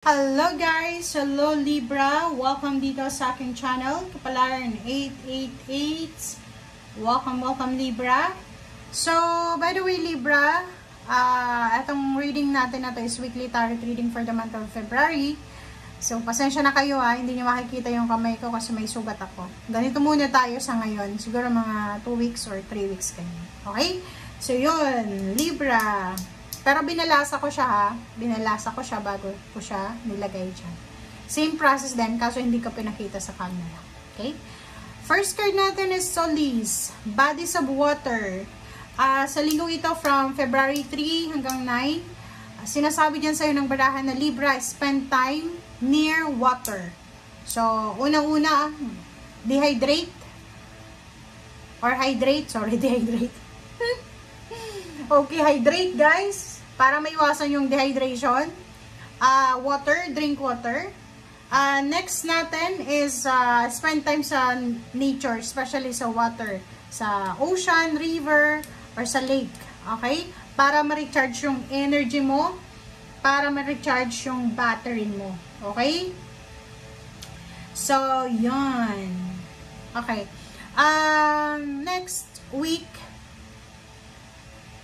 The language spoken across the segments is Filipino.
Hello guys! Hello Libra! Welcome dito sa aking channel, Kapalaran 888. Welcome Libra! So, by the way Libra, itong reading natin na to is weekly tarot reading for the month of February. So, pasensya na kayo hindi nyo makikita yung kamay ko kasi may sugat ako. Ganito muna tayo sa ngayon, siguro mga 2 weeks or 3 weeks kayo. Okay? So, yun, Libra. Pero binalasa ko siya binalasa ko siya bago ko siya nilagay dyan. Same process din, kaso hindi ko pinakita sa camera. Okay? First card natin is Solis, Bodies of Water. Sa linggong ito from February 3 hanggang 9, sinasabi dyan sa'yo ng barahan na Libra, spend time near water. So, unang-una, dehydrate. Or hydrate, sorry, dehydrate. Okay, hydrate guys, para maiwasan yung dehydration. Water, drink water. Next natin is spend time sa nature, especially sa water. Sa ocean, river, or sa lake. Okay? Para ma-recharge yung energy mo, para ma-recharge yung battery mo. Okay? So, yun. Okay. Next week,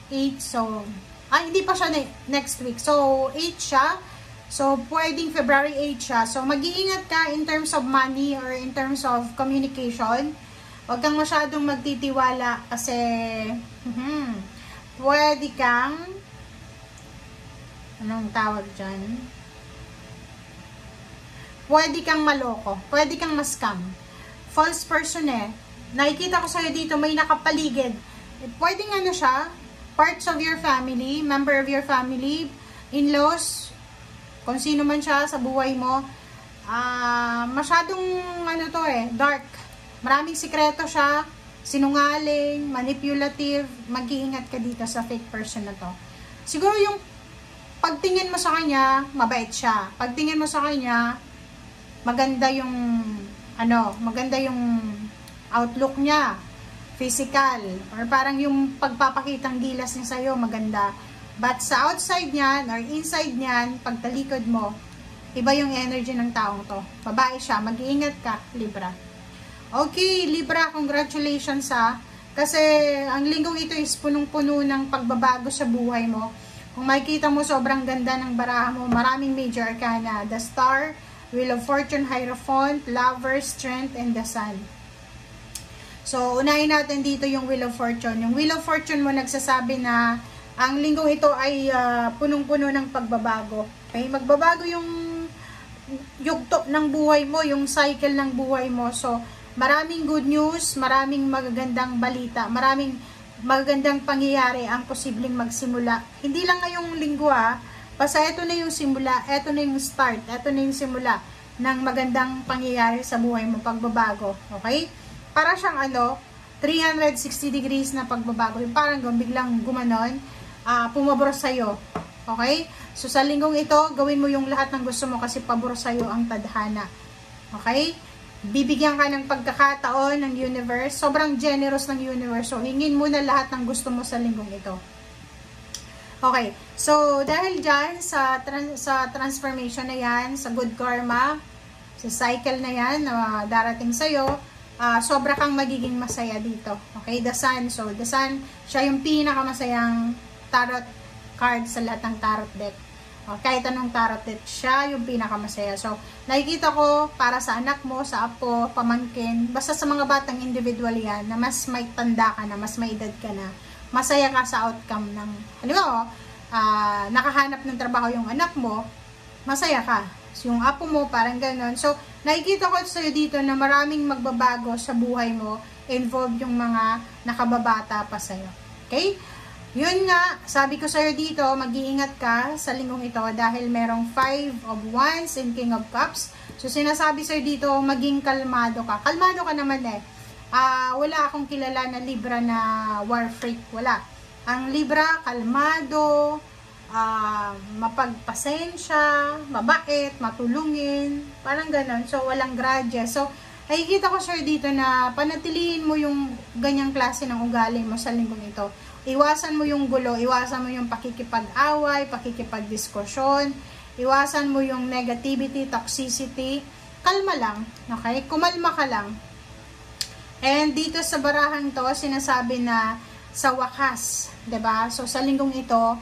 8, so, hindi pa siya next week. So, 8 siya. So, pwedeng February 8 siya. So, mag-iingat ka in terms of money or in terms of communication. Huwag kang masyadong magtitiwala kasi pwede kang anong tawag dyan? Pwede kang maloko. Pwede kang ma-scam. False person Nakikita ko sa'yo dito, may nakapaligid. Pwedeng ano siya, parts of your family, member of your family, in-laws, kung sino man siya sa buhay mo, masyadong ano to dark. Maraming sikreto siya, sinungaling, manipulative, mag-iingat ka dito sa fake person na to. Siguro yung pagtingin mo sa kanya, mabait siya. Pagtingin mo sa kanya, maganda yung maganda yung outlook niya. Physical, or parang yung pagpapakitang gilas niya sa'yo, maganda. But sa outside niyan, or inside niyan, pagtalikod mo, iba yung energy ng taong to. Babae siya, mag-iingat ka, Libra. Okay, Libra, congratulations kasi ang linggong ito is punong-puno ng pagbabago sa buhay mo. Kung makikita mo, sobrang ganda ng baraha mo, maraming major arcana, the Star, Wheel of Fortune, Hierophant, Lover, Strength, and the Sun. So, unahin natin dito yung Wheel of Fortune. Yung Wheel of Fortune mo nagsasabi na ang linggong ito ay punong-puno ng pagbabago. Okay? Magbabago yung yugto ng buhay mo, yung cycle ng buhay mo. So, maraming good news, maraming magagandang balita, maraming magagandang pangyayari ang posibleng magsimula. Hindi lang ngayong linggo basta ito na yung simula, ito na yung start, ito na yung simula ng magandang pangyayari sa buhay mo, pagbabago. Okay? Para siyang 360 degrees na pagbabago. Yung parang biglang gumanon, pumabor sa'yo. Okay? So, sa linggong ito, gawin mo yung lahat ng gusto mo kasi pabor sa'yo ang tadhana. Okay? Bibigyan ka ng pagkakataon ng universe. Sobrang generous ng universe. So, hingin mo na lahat ng gusto mo sa linggong ito. Okay. So, dahil dyan, sa transformation na yan, sa good karma, sa cycle na yan na darating sa'yo, sobra kang magiging masaya dito. Okay, the Sun. So, the Sun, siya yung pinakamasayang tarot card sa lahat ng tarot deck. Kahit anong tarot deck, siya yung pinakamasaya. So, nakikita ko para sa anak mo, sa apo, pamangkin, basta sa mga batang individual yan, na mas may tanda ka na, mas may edad ka na, masaya ka sa outcome ng, nakahanap ng trabaho yung anak mo, masaya ka. So, yung apo mo, parang ganon. So, nakikita ko sa'yo dito na maraming magbabago sa buhay mo, involved yung mga nakababata pa sa'yo. Okay? Yun nga, sabi ko sa'yo dito, mag-iingat ka sa linggong ito dahil merong 5 of Wands and King of Cups. So, sinasabi sa'yo dito, maging kalmado ka. Kalmado ka naman wala akong kilala na Libra na war freak. Wala. Ang Libra, kalmado, mapagpasensya, mabait, matulungin, parang ganon. So, walang grudges. So, nakikita ko sir dito na panatilihin mo yung ganyang klase ng ugali mo sa linggong ito. Iwasan mo yung gulo, iwasan mo yung pakikipag-away, pakikipag-diskusyon, Iwasan mo yung negativity, toxicity. Kalma lang, okay? Kumalma ka lang. And dito sa barahang to, sinasabi na sa wakas, 'di ba? So sa linggong ito,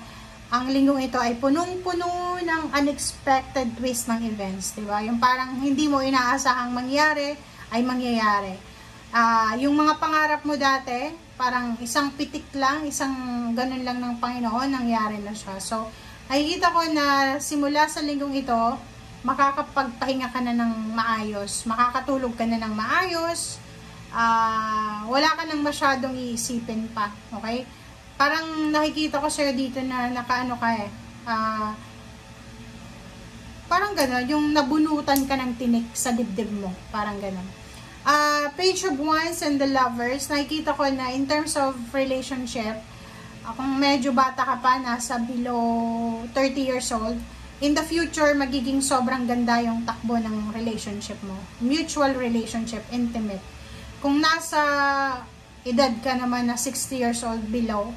ang linggong ito ay punong-puno ng unexpected twist ng events, 'di ba? Yung parang hindi mo inaasahang mangyari ay mangyayari. Yung mga pangarap mo dati, parang isang pitik lang, isang ganun lang ng Panginoon, nangyari na siya. So, nakikita ko na simula sa linggong ito, makakapagpahinga ka na ng maayos, makakatulog ka na ng maayos, wala ka nang masyadong iisipin pa, okay? Parang nakikita ko sa'yo dito na nakaano ka parang gano'n, yung nabunutan ka ng tinik sa dibdib mo, parang gano'n. Page of Wands and the Lovers, nakikita ko na in terms of relationship, kung medyo bata ka pa, nasa below 30 years old, in the future, magiging sobrang ganda yung takbo ng relationship mo. Mutual relationship, intimate. Kung nasa edad ka naman na 60 years old below,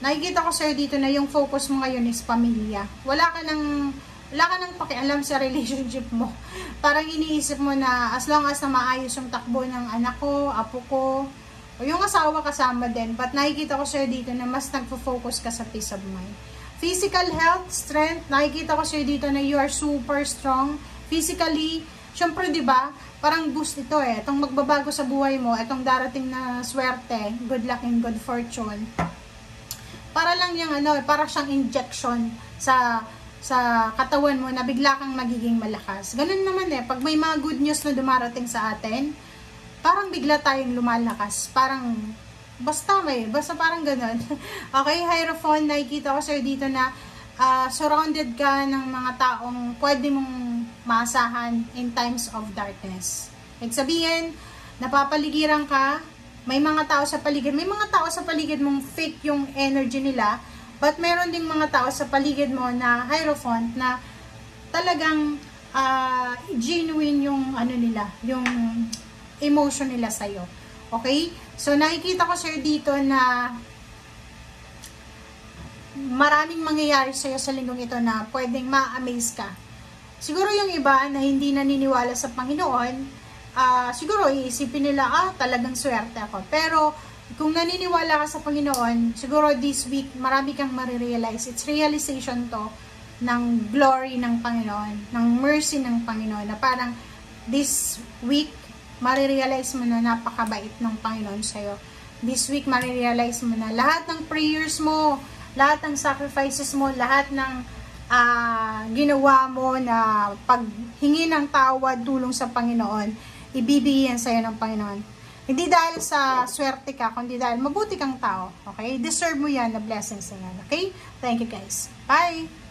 nakikita ko sa'yo dito na yung focus mo ngayon is pamilya. Wala ka nang pakialam sa relationship mo. Parang iniisip mo na as long as na maayos yung takbo ng anak ko, apo ko, o yung asawa kasama din. But nakikita ko sa'yo dito na mas nagpo-focus ka sa peace of mind. Physical health, strength, nakikita ko sa'yo dito na you are super strong. Physically, syempre diba, parang boost ito itong magbabago sa buhay mo, itong darating na swerte, good luck and good fortune. Para lang yung para siyang injection sa katawan mo na bigla kang magiging malakas. Ganun naman pag may mga good news na dumarating sa atin, parang bigla tayong lumalakas. Parang, basta parang ganun. Okay, Hierophant, nakikita ko sa'yo dito na surrounded ka ng mga taong pwede mong maasahan in times of darkness. Ibig sabihin, napapaligiran ka, may mga tao sa paligid mong fake yung energy nila, but meron ding mga tao sa paligid mo na Hierophant na talagang genuine yung nila, yung emotion nila sa'yo. Okay? So, nakikita ko sa'yo dito na maraming mangyayari sa'yo sa linggong ito na pwedeng ma-amaze ka. Siguro yung iba na hindi naniniwala sa Panginoon, siguro iisipin nila, talagang swerte ako. Pero, kung naniniwala ka sa Panginoon, siguro this week, marami kang marirealize. It's realization to ng glory ng Panginoon, ng mercy ng Panginoon, na parang this week, marirealize mo na napakabait ng Panginoon sa'yo. This week, marirealize mo na lahat ng prayers mo, lahat ng sacrifices mo, lahat ng ginawa mo na paghingi ng tawad, tulong sa Panginoon, ibibigyan sa'yo ng Panginoon. Hindi dahil sa swerte ka, kundi dahil mabuti kang tao. Okay? Deserve mo yan na blessings na yan. Okay? Thank you guys. Bye!